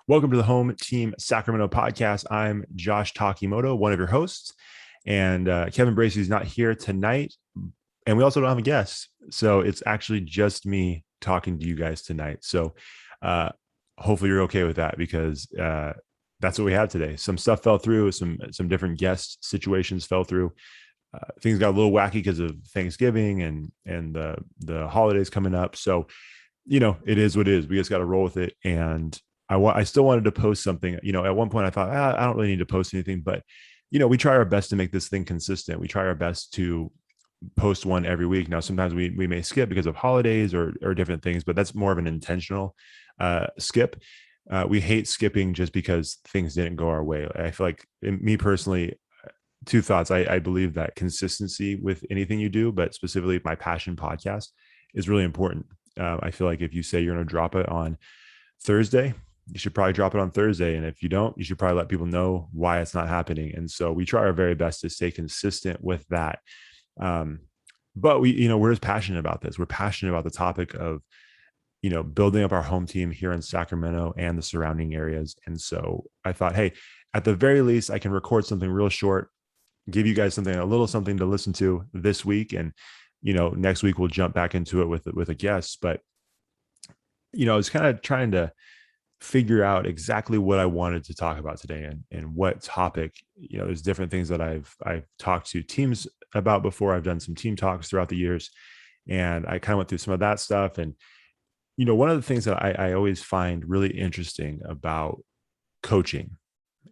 Welcome to the Home Team Sacramento podcast. I'm Josh Takimoto, one of your hosts, and Kevin Bracey is not here tonight, and we also don't have a guest, so it's actually just me talking to you guys tonight. So hopefully you're okay with that because that's what we had today. Some stuff fell through, some different guest situations fell through. Things got a little wacky because of Thanksgiving and the holidays coming up. So it is what it is. We just got to roll with it. And I still wanted to post something. At one point I thought, I don't really need to post anything, but we try our best to make this thing consistent. We try our best to post one every week. Now, sometimes we may skip because of holidays or different things, but that's more of an intentional skip. We hate skipping just because things didn't go our way. I feel like, me personally, two thoughts. I believe that consistency with anything you do, but specifically my passion podcast, is really important. I feel like if you say you're going to drop it on Thursday, you should probably drop it on Thursday. And if you don't, you should probably let people know why it's not happening. And so we try our very best to stay consistent with that. But we're just passionate about this. We're passionate about the topic of, building up our home team here in Sacramento and the surrounding areas. And so I thought, hey, at the very least, I can record something real short, give you guys a little something to listen to this week. And, next week we'll jump back into it with a guest. But, I was kind of trying to figure out exactly what I wanted to talk about today and what topic. There's different things that I've talked to teams about before. I've done some team talks throughout the years, and I kind of went through some of that stuff. And, one of the things that I always find really interesting about coaching,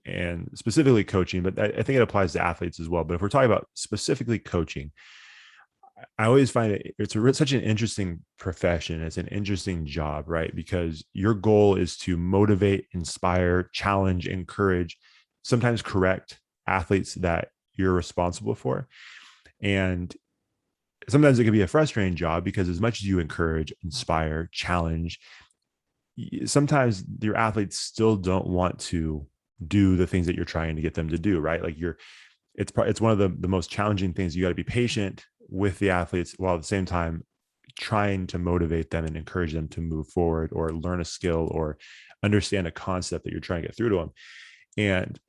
and specifically coaching, but I think it applies to athletes as well. But if we're talking about specifically coaching, I always find such an interesting profession. It's an interesting job, right? Because your goal is to motivate, inspire, challenge, encourage, sometimes correct athletes that you're responsible for. And sometimes it can be a frustrating job because as much as you encourage, inspire, challenge, sometimes your athletes still don't want to do the things that you're trying to get them to do, right? Like it's one of the most challenging things. You got to be patient with the athletes while at the same time trying to motivate them and encourage them to move forward or learn a skill or understand a concept that you're trying to get through to them. And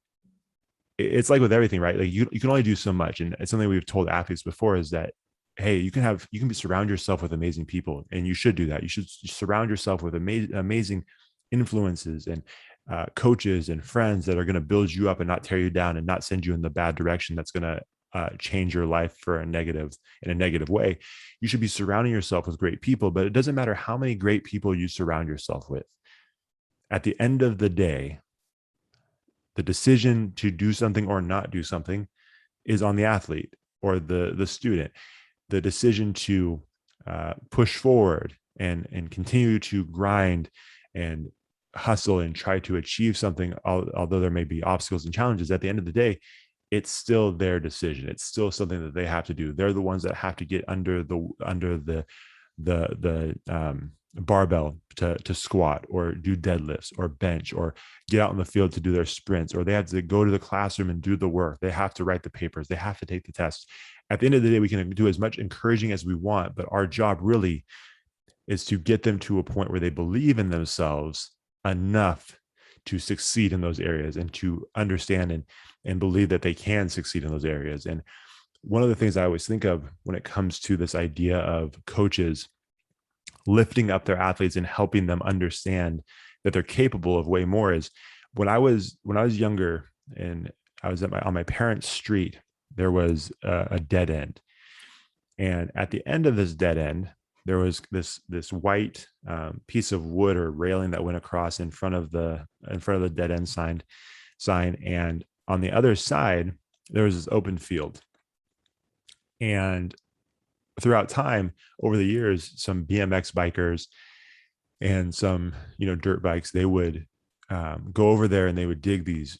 it's like with everything, right? Like you can only do so much. And it's something we've told athletes before is that, hey, you can surround yourself with amazing people, and you should do that. You should surround yourself with amazing influences and coaches and friends that are going to build you up and not tear you down and not send you in the bad direction that's going to change your life in a negative way. You should be surrounding yourself with great people, but it doesn't matter how many great people you surround yourself with. At the end of the day, the decision to do something or not do something is on the athlete or the student. The decision to push forward and continue to grind and hustle and try to achieve something, although there may be obstacles and challenges, at the end of the day, it's still their decision. It's still something that they have to do. They're the ones that have to get under the barbell to squat or do deadlifts or bench or get out in the field to do their sprints, or they have to go to the classroom and do the work. They have to write the papers. They have to take the tests. At the end of the day, we can do as much encouraging as we want, but our job really is to get them to a point where they believe in themselves enough to succeed in those areas and to understand and believe that they can succeed in those areas. And one of the things I always think of when it comes to this idea of coaches lifting up their athletes and helping them understand that they're capable of way more is when I was younger and I was on my parents' street, there was a dead end. And at the end of this dead end, there was this white piece of wood or railing that went across in front of the dead end sign. And on the other side, there was this open field. And throughout time, over the years, some BMX bikers and some dirt bikes, they would go over there and they would dig these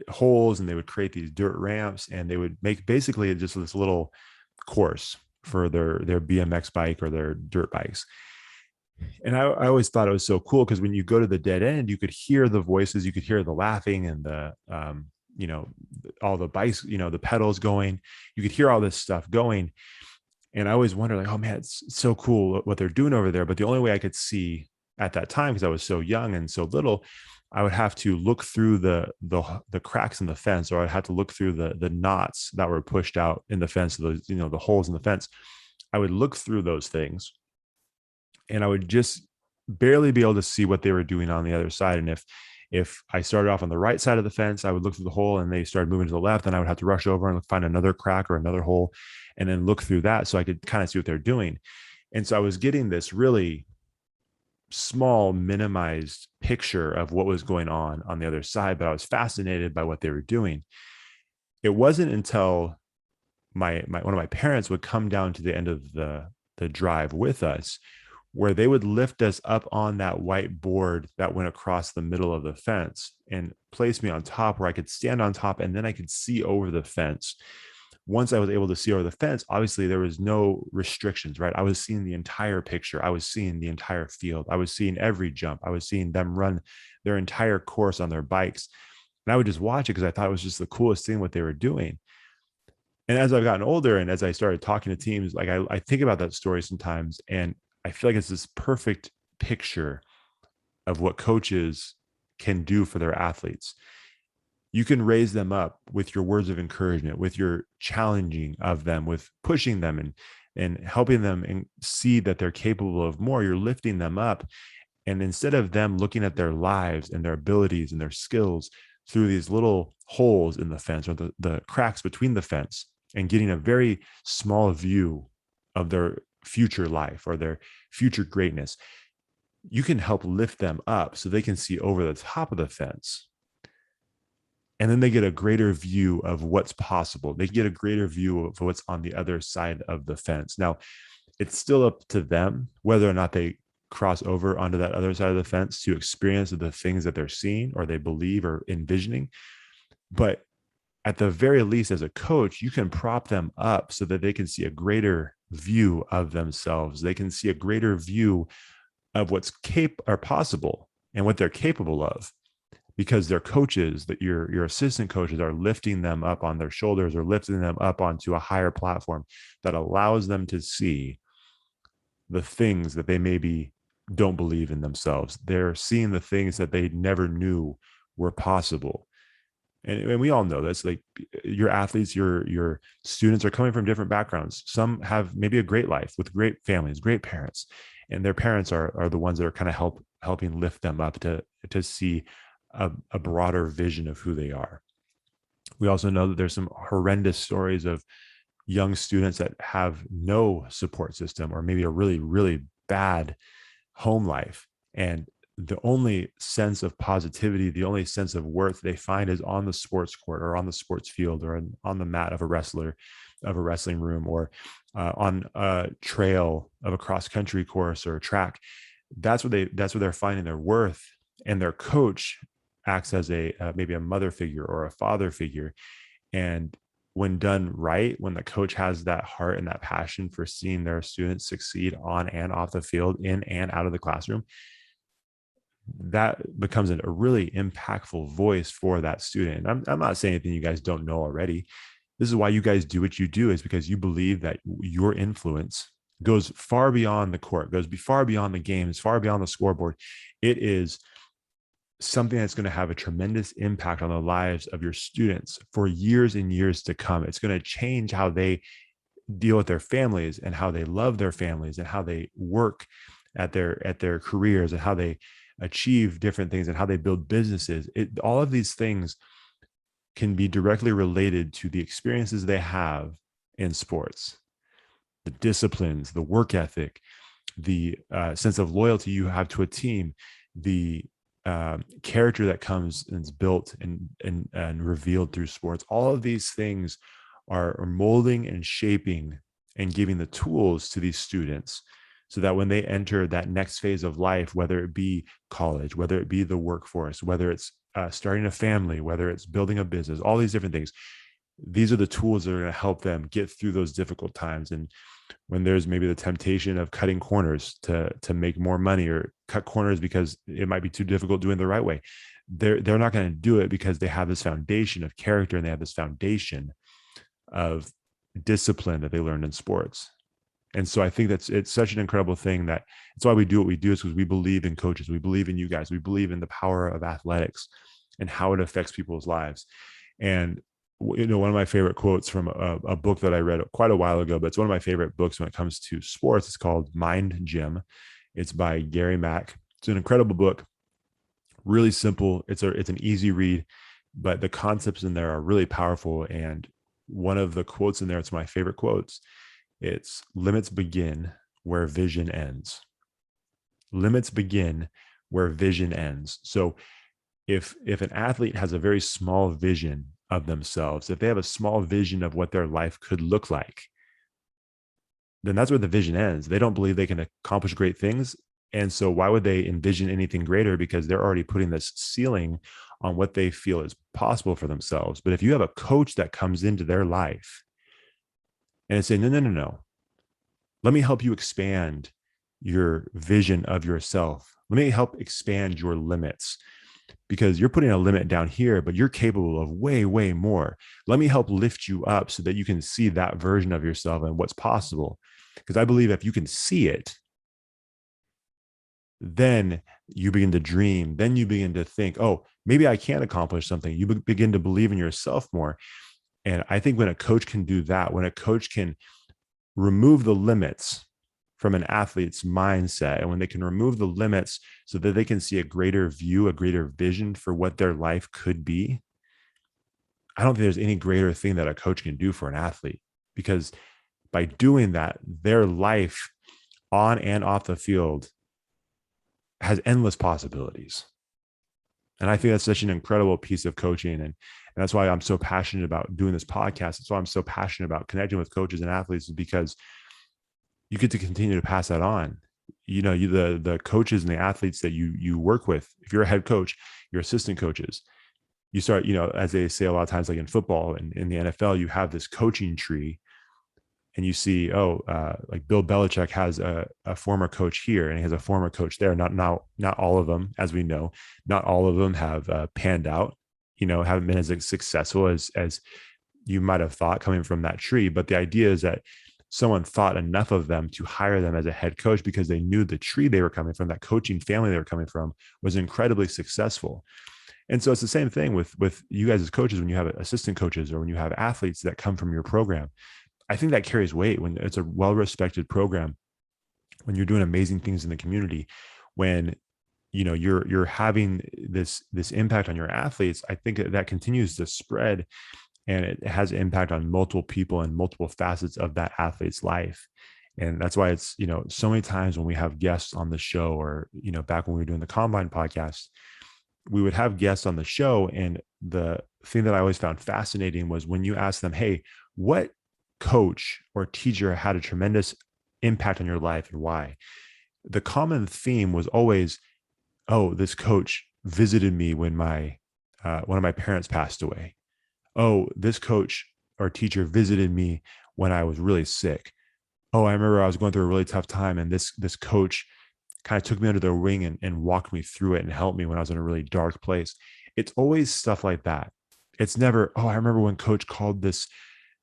holes and they would create these dirt ramps, and they would make basically just this little course for their BMX bike or their dirt bikes. And I always thought it was so cool because when you go to the dead end, you could hear the voices, you could hear the laughing and the all the bikes, the pedals going, you could hear all this stuff going. And I always wondered, like, oh man, it's so cool what they're doing over there. But the only way I could see at that time, because I was so young and so little, I would have to look through the cracks in the fence, or I'd have to look through the knots that were pushed out in the fence, those, the holes in the fence. I would look through those things, and I would just barely be able to see what they were doing on the other side. And if I started off on the right side of the fence, I would look through the hole and they started moving to the left, and I would have to rush over and find another crack or another hole and then look through that so I could kind of see what they're doing. And so I was getting this really small, minimized picture of what was going on the other side, but I was fascinated by what they were doing. It wasn't until my one of my parents would come down to the end of the drive with us, where they would lift us up on that white board that went across the middle of the fence and place me on top, where I could stand on top and then I could see over the fence. Once I was able to see over the fence, obviously there was no restrictions, right? I was seeing the entire picture. I was seeing the entire field. I was seeing every jump. I was seeing them run their entire course on their bikes. And I would just watch it because I thought it was just the coolest thing what they were doing. And as I've gotten older and as I started talking to teams, like I think about that story sometimes, and I feel like it's this perfect picture of what coaches can do for their athletes. You can raise them up with your words of encouragement, with your challenging of them, with pushing them and helping them and see that they're capable of more. You're lifting them up. And instead of them looking at their lives and their abilities and their skills through these little holes in the fence or the cracks between the fence, and getting a very small view of their future life or their future greatness, you can help lift them up so they can see over the top of the fence. And then they get a greater view of what's possible. They get a greater view of what's on the other side of the fence. Now, it's still up to them whether or not they cross over onto that other side of the fence to experience the things that they're seeing or they believe or envisioning. But at the very least, as a coach, you can prop them up so that they can see a greater view of themselves. They can see a greater view of what's possible and what they're capable of, because their coaches, that your assistant coaches, are lifting them up on their shoulders or lifting them up onto a higher platform that allows them to see the things that they maybe don't believe in themselves. They're seeing the things that they never knew were possible. And we all know that's like your athletes, your students are coming from different backgrounds. Some have maybe a great life with great families, great parents, and their parents are the ones that are kind of helping lift them up to see a broader vision of who they are. We also know that there's some horrendous stories of young students that have no support system or maybe a really, really bad home life. And the only sense of positivity, the only sense of worth they find is on the sports court or on the sports field or on the mat of a wrestling room, or on a trail of a cross country course or a track. That's where they're finding their worth. And their coach acts as maybe a mother figure or a father figure. And when done right, when the coach has that heart and that passion for seeing their students succeed on and off the field, in and out of the classroom, that becomes a really impactful voice for that student. I'm not saying anything you guys don't know already. This is why you guys do what you do, is because you believe that your influence goes far beyond the court, goes far beyond the games, far beyond the scoreboard. It is something that's going to have a tremendous impact on the lives of your students for years and years to come. It's going to change how they deal with their families and how they love their families and how they work at their careers and how they achieve different things and how they build businesses. All of these things can be directly related to the experiences they have in sports, the disciplines, the work ethic, the sense of loyalty you have to a team, the character that comes and is built and revealed through sports. All of these things are molding and shaping and giving the tools to these students so that when they enter that next phase of life, whether it be college, whether it be the workforce, whether it's starting a family, whether it's building a business, all these different things, these are the tools that are going to help them get through those difficult times. And when there's maybe the temptation of cutting corners to make more money, or cut corners because it might be too difficult doing it the right way, they're not going to do it because they have this foundation of character and they have this foundation of discipline that they learned in sports. And so I think it's such an incredible thing that it's why we do what we do, is because we believe in coaches. We believe in you guys. We believe in the power of athletics and how it affects people's lives. And, one of my favorite quotes from a book that I read quite a while ago, but it's one of my favorite books when it comes to sports. It's called Mind Gym. It's by Gary Mack. It's an incredible book, really simple. It's an easy read, but the concepts in there are really powerful. And one of the quotes in there, it's my favorite quotes. It's limits begin where vision ends. Limits begin where vision ends. So if an athlete has a very small vision of themselves, if they have a small vision of what their life could look like, then that's where the vision ends. They don't believe they can accomplish great things. And so why would they envision anything greater? Because they're already putting this ceiling on what they feel is possible for themselves. But if you have a coach that comes into their life and say, no, no, no, no, let me help you expand your vision of yourself. Let me help expand your limits, because you're putting a limit down here, but you're capable of way, way more. Let me help lift you up so that you can see that version of yourself and what's possible. Because I believe if you can see it, then you begin to dream. Then you begin to think, oh, maybe I can accomplish something. You begin to believe in yourself more. And I think when a coach can do that, when a coach can remove the limits from an athlete's mindset, and when they can remove the limits so that they can see a greater view, a greater vision for what their life could be, I don't think there's any greater thing that a coach can do for an athlete, because by doing that, their life on and off the field has endless possibilities. And I think that's such an incredible piece of coaching. And that's why I'm so passionate about doing this podcast. That's why I'm so passionate about connecting with coaches and athletes, is because you get to continue to pass that on. The coaches and the athletes that you work with, if you're a head coach, your assistant coaches, you start, as they say a lot of times, like in football and in the NFL, you have this coaching tree, and you see, like Bill Belichick has a former coach here, and he has a former coach there. Not all of them, as we know, not all of them have panned out, haven't been as successful as you might have thought coming from that tree. But the idea is that someone thought enough of them to hire them as a head coach, because they knew the tree they were coming from, that coaching family they were coming from, was incredibly successful. And so it's the same thing with you guys as coaches. When you have assistant coaches, or when you have athletes that come from your program, I think that carries weight when it's a well-respected program, when you're doing amazing things in the community, when you're having this impact on your athletes. I think that continues to spread, and it has impact on multiple people and multiple facets of that athlete's life. And that's why it's, so many times when we have guests on the show, or, back when we were doing the Combine podcast, we would have guests on the show. And the thing that I always found fascinating was when you ask them, hey, what coach or teacher had a tremendous impact on your life and why? The common theme was always, oh, this coach visited me when one of my parents passed away. Oh, this coach or teacher visited me when I was really sick. Oh, I remember I was going through a really tough time, and this coach kind of took me under their wing and walked me through it and helped me when I was in a really dark place. It's always stuff like that. It's never, oh, I remember when coach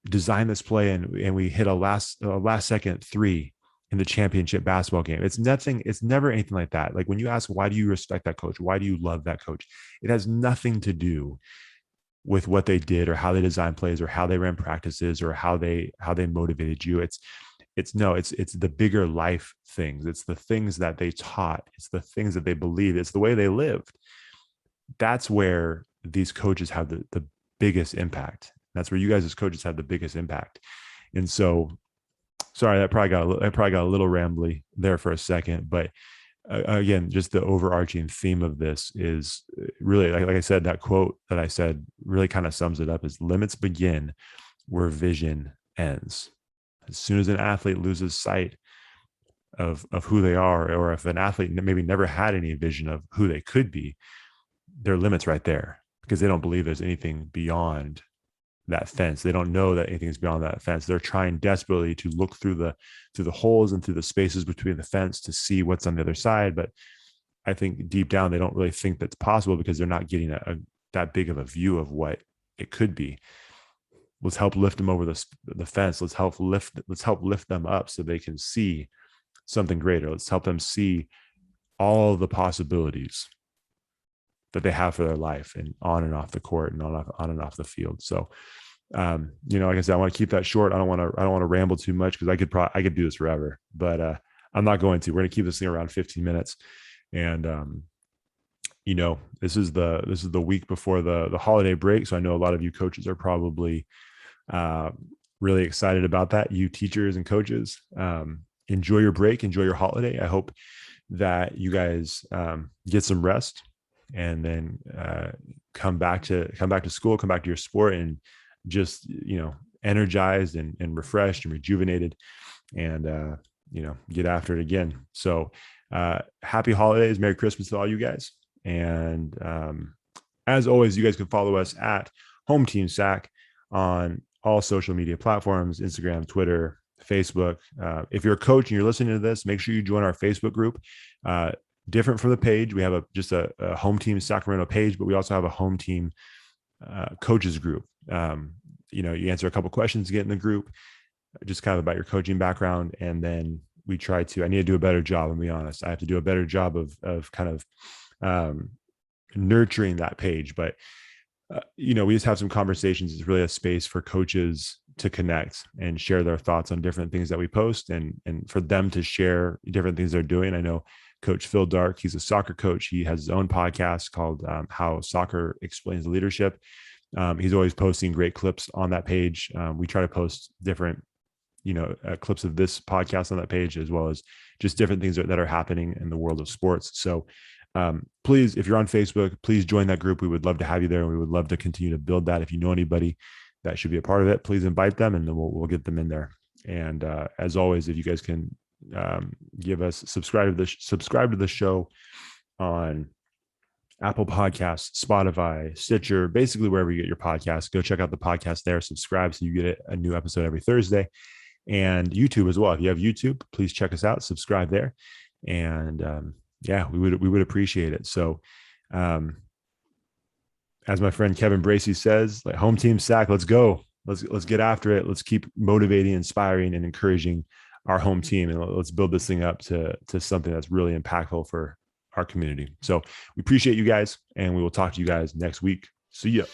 designed this play and we hit a last second three in the championship basketball game. It's nothing. It's never anything like that. Like when you ask, why do you respect that coach? Why do you love that coach? It has nothing to do with what they did, or how they designed plays, or how they ran practices, or how they motivated you. It's the bigger life things. It's the things that they taught. It's the things that they believed. It's the way they lived. That's where these coaches have the biggest impact. That's where you guys as coaches have the biggest impact. And so, sorry, that probably got a little rambly there for a second, but again, just the overarching theme of this is really, like I said, that quote that I said really kind of sums it up: is limits begin where vision ends. As soon as an athlete loses sight of who they are, or if an athlete maybe never had any vision of who they could be, their limit's right there, because they don't believe there's anything beyond that fence. They don't know that anything is beyond that fence. They're trying desperately to look through the holes and through the spaces between the fence to see what's on the other side. But I think deep down, they don't really think that's possible, because they're not getting that big of a view of what it could be. let's help lift them over the fence. Let's help lift them up so they can see something greater. Let's help them see all the possibilities that they have for their life, and on and off the court, and on and off the field. So, like I said, I want to keep that short. I don't want to ramble too much, because I could do this forever, but I'm not going to. We're going to keep this thing around 15 minutes. And, this is the week before the holiday break. So I know a lot of you coaches are probably really excited about that. You teachers and coaches, enjoy your break, enjoy your holiday. I hope that you guys get some rest, and then come back to school, come back to your sport, and just, energized and refreshed and rejuvenated, and, get after it again. So happy holidays, Merry Christmas to all you guys. And as always, you guys can follow us at Home Team Sac on all social media platforms, Instagram, Twitter, Facebook. If you're a coach and you're listening to this, make sure you join our Facebook group. Different from the page, we have just a Home Team Sacramento page, but we also have a Home Team coaches group. You answer a couple questions to get in the group, just kind of about your coaching background, and then we try to. I need to do a better job. I'll be honest. I have to do a better job of kind of nurturing that page. But we just have some conversations. It's really a space for coaches to connect and share their thoughts on different things that we post, and for them to share different things they're doing. I know Coach Phil Dark, he's a soccer coach. He has his own podcast called How Soccer Explains Leadership. He's always posting great clips on that page. We try to post different, clips of this podcast on that page, as well as just different things that are happening in the world of sports. So please, if you're on Facebook, please join that group. We would love to have you there, and we would love to continue to build that. If you know anybody that should be a part of it, please invite them, and then we'll get them in there. And as always, if you guys can give us subscribe to the show on Apple Podcasts, Spotify, Stitcher, basically wherever you get your podcasts, go check out the podcast there, subscribe so you get a new episode every Thursday. And YouTube as well. If you have YouTube, please check us out, subscribe there. And we would appreciate it. So as my friend Kevin Bracey says, like, Home Team Sac, let's go. Let's get after it. Let's keep motivating, inspiring, and encouraging our home team, and let's build this thing up to something that's really impactful for our community. So we appreciate you guys, and we will talk to you guys next week. See ya.